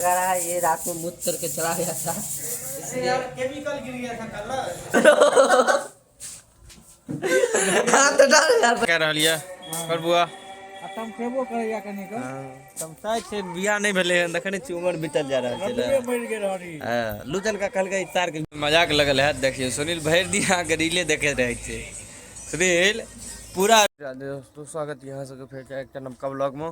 लगा रहा है ये रात में मुझ करके चला गया था इसलिए केमिकल गिर गया था कल। हाथ डाल यार कह रहलिए पर बुआ तम खेबो करैया कनी क तम साइ छै बियाह नहीं भेले हन देखने छी उम्र बीतल जा रहल छै रतबे मर गेल हरी। हां लूजन का कहलकै तार के मजाक लगल है। देखिए सुनील भैर दिया के रीले देखे रहे छै सुनील पूरा। दोस्तों स्वागत यहाँ से फेर एक नवका ब्लॉग में।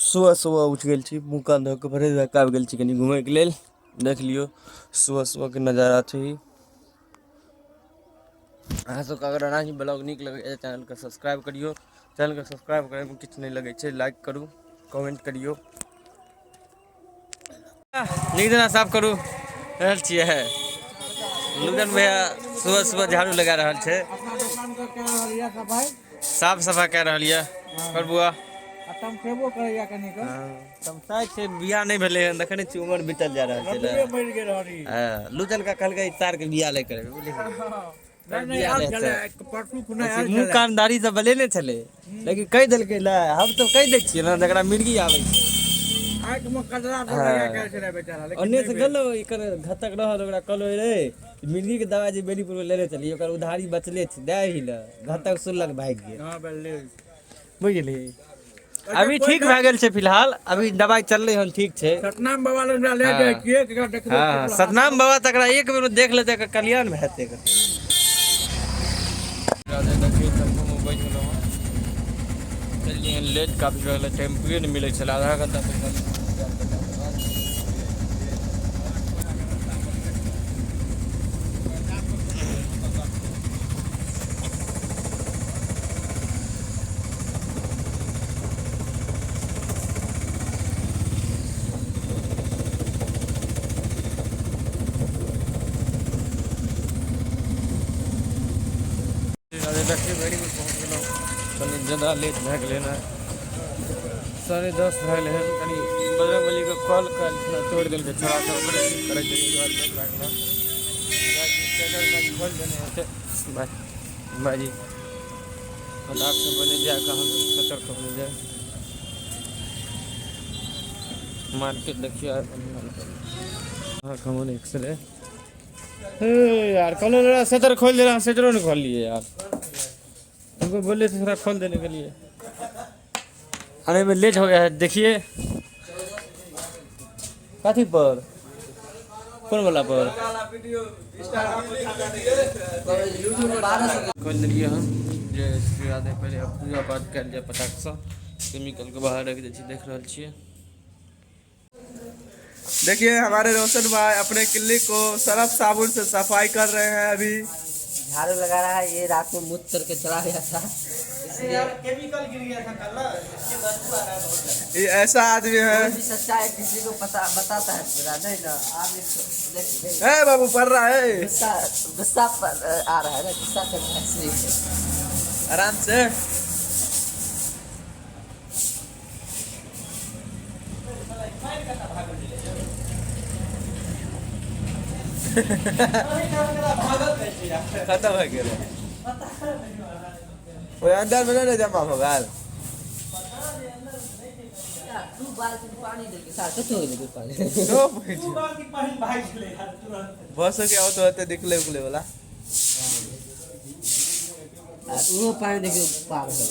सुबह सुबह उठ गेल छी मुँह कान धो के भरे आबि गेल छी कनी घूमे के लेल। देख लियो सुबह सुबह के नजारा छै। अहाँ सबके अगर एना ही ब्लॉग नीक लगे चैनल के सब्सक्राइब करियो। चैनल के सब्सक्राइब करे में किछु नहीं लगे छै, लाइक करू कमेंट करियो। नीक जेना साफ करू रहल छियै। लुगन भैया सुबह सुबह झाड़ू लगा रहल छै, अपना दुकान के कह रहलिया सफाई साफ सफाई कह रहल है। पर बुआ तम खेबो करैया कनी क तम साइ छै बियाह नहीं भेले हन देखने छी उम्र बीतल जा रहल रतबे छै। मर गेल हरी। हां लुजन का कहलकै तार के बियाह ले करे बुझलिए। नहीं आल चले परसू खुना आल मुँह चले कान दाढ़ी सब बलेने छले लेकिन कह देलकै ला हम तो कह दै छियै ना जकरा मिर्गी आबै छै। आंख में कजरा तो लगा के छले बेचारा लेकिन अन्ने से गलो एकर घातक रहल ओकरा कहलो रे मिर्गी के दवाई जे बेनीपुर में लेले चली ओकर उधारी बचले छै दे ही ल घातक सुनलक भाग गेल। हां बल्ले बुझली अभी ठीक भए गेल छै फिलहाल अभी दवाई चलले हन ठीक छै। सतनाम बाबा लग ले जाए के एकरा देखबो। हां सतनाम बाबा तकरा एक बेर देख लेते एकर कल्याण भए जेतै। देखिए टेम्पो में बैठ गेलहुँ चलिए लेट काफी भए टेम्पुए नहीं मिले छल आधा घंटा देखिए बेड़ी में पहुँच गए कनी ज़्यादा लेट भए गेलै ना 10:30 भए गेलै हन। कनी बजरंग बली के कॉल कर तोड़ देलकै छोड़ा सब ओकरे ठीक करे के बाद लेट भए गेलै। खोल देने हेतै बाजी फटाक से बने जाए कहाँ सतर्क हो जाए मार्केट देखिए हाँ कमोन एक्सरे यार कल सटर खोल दे रहा सटरों ने खोल लिए यार तुमको बोले थे थोड़ा खोल देने के लिए आने में लेट हो गया है। देखिए काथी पर कौन वाला पर खोल दिए हम जे याद है पहले पूजा पाठ कर लिया पटाख से केमिकल के बाहर रख दी देख रहा छे। देखिए हमारे रोशन भाई अपने क्लिनिक को सरफ साबुन से सफाई कर रहे हैं। अभी झाड़ू लगा रहा है ये रात में मुझ करके चला गया था इसलिए केमिकल गिर गया था कल। ये ऐसा आदमी है कोई भी सच्चा है किसी को पता बताता है पूरा नहीं ना आप देख ए बाबू पढ़ रहा है गुस्सा गुस्सा पर आ रहा है ना गुस्सा करना है इसलिए आराम से। खत्म हो गया वो अंदर में नहीं जमा होगा। तू बाल्टी में पानी दे के साथ तो हो गया पानी बस हो गया वो तो होते निकले उकले वाला वो पानी देखिए पार कर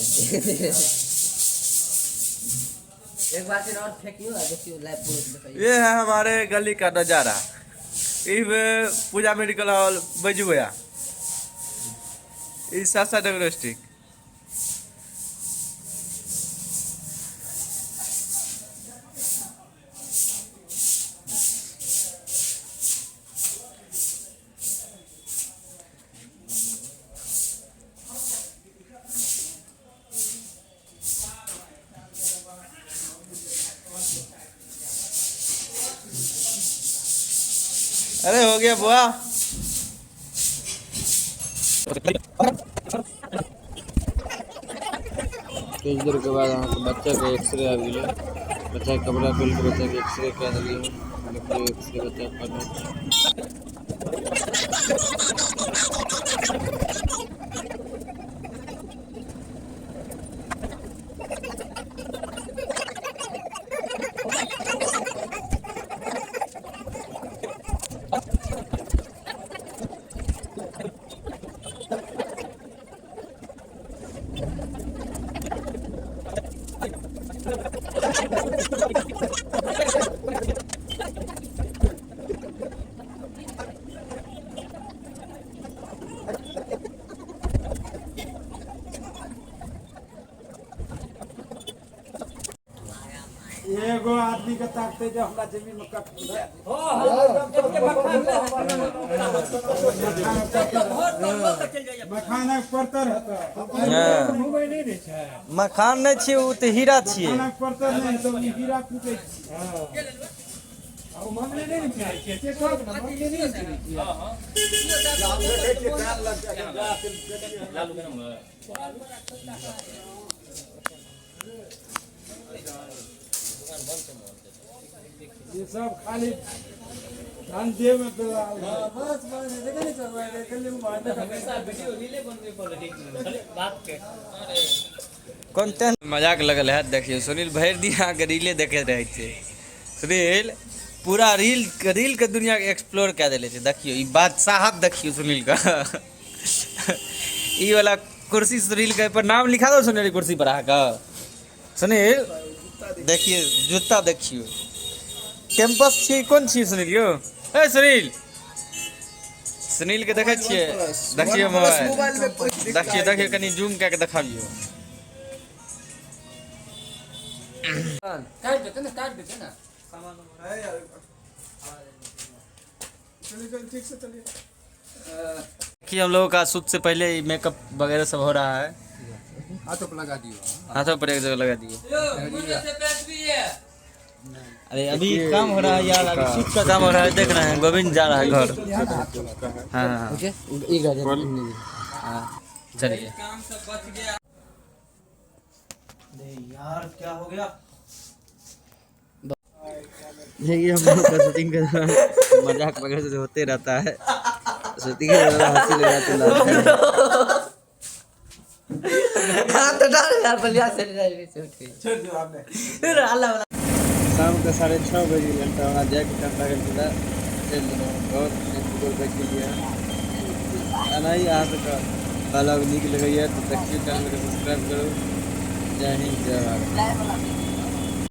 एक बार और फेंकियो देखियो लाइव दिखाइए। ये है हमारे गली का नजारा। पूजा मेडिकल हॉल बजुआ सासा डायग्नोस्टिक। अरे हो गया बुआ कुछ देर के बाद बच्चा के एक्सरे आ गई बच्चा के कपड़ा खोल के बच्चा के एक्सरे कर दिए एक्सरे बच्चा करना ताकते जो हमरा जमीन में कट मखानक परतर घूमै नहीं दै छै मखान नहीं छिए उ तो हीरा छिए मखानक परतर नहीं तो हीरा कूटै छै आ ओ मंगले नहीं खाइ छै से सब मंगले नहीं करै छै ये सब खाली धंधे में बेला बस देखा नहीं चल रहा है कल मारने का पैसा वीडियो रीले बनने पॉलिटिक्स में बात के कंटेंट मजाक लगल है देखियो सुनील भर दिन अहाँ के रीले देखे रहे छे सुनील पूरा रील के दुनिया के एक्सप्लोर कर देले छे देखियो ई बादशाहत देखियो सुनील का ई वाला कुर्सी सुनील के पर नाम लिखा दो सुनील कुर्सी पर अहाँ का सुनील देखिए जूता देखियो कैंपस छी कौन छी सुनील यो ए सुनील सुनील के देखे छिए देखियो मोबाइल देखियो कनी जूम करके दिखाबियो काट देते ना सामान है यार चलिए ठीक से चलिए कि हम लोगों का शूट से पहले मेकअप वगैरह सब हो रहा है हाथों पर लगा दियो हाथों पर एक जगह लगा दिए अरे अभी काम हो रहा है यार अभी शूट का काम हो रहा है देख रहे हैं गोविंद जा रहा है घर हाँ हाँ चलिए यार क्या हो गया देखिए हम लोग का शूटिंग के दौरान मजाक वगैरह से होते रहता है शूटिंग के दौरान हंसी लगा तो हां तो डाल यार बलिया से छोड़ दो आपने फिर अल्लाह शाम के 6:30 बजे घंटा वहाँ जाके घंटा घंटा चल बहुत गूगल पे के लिए आना ही यहाँ तक ब्लॉग निक लगे तो देखिए चैनल को सब्सक्राइब करो जय हिंद जय भारत।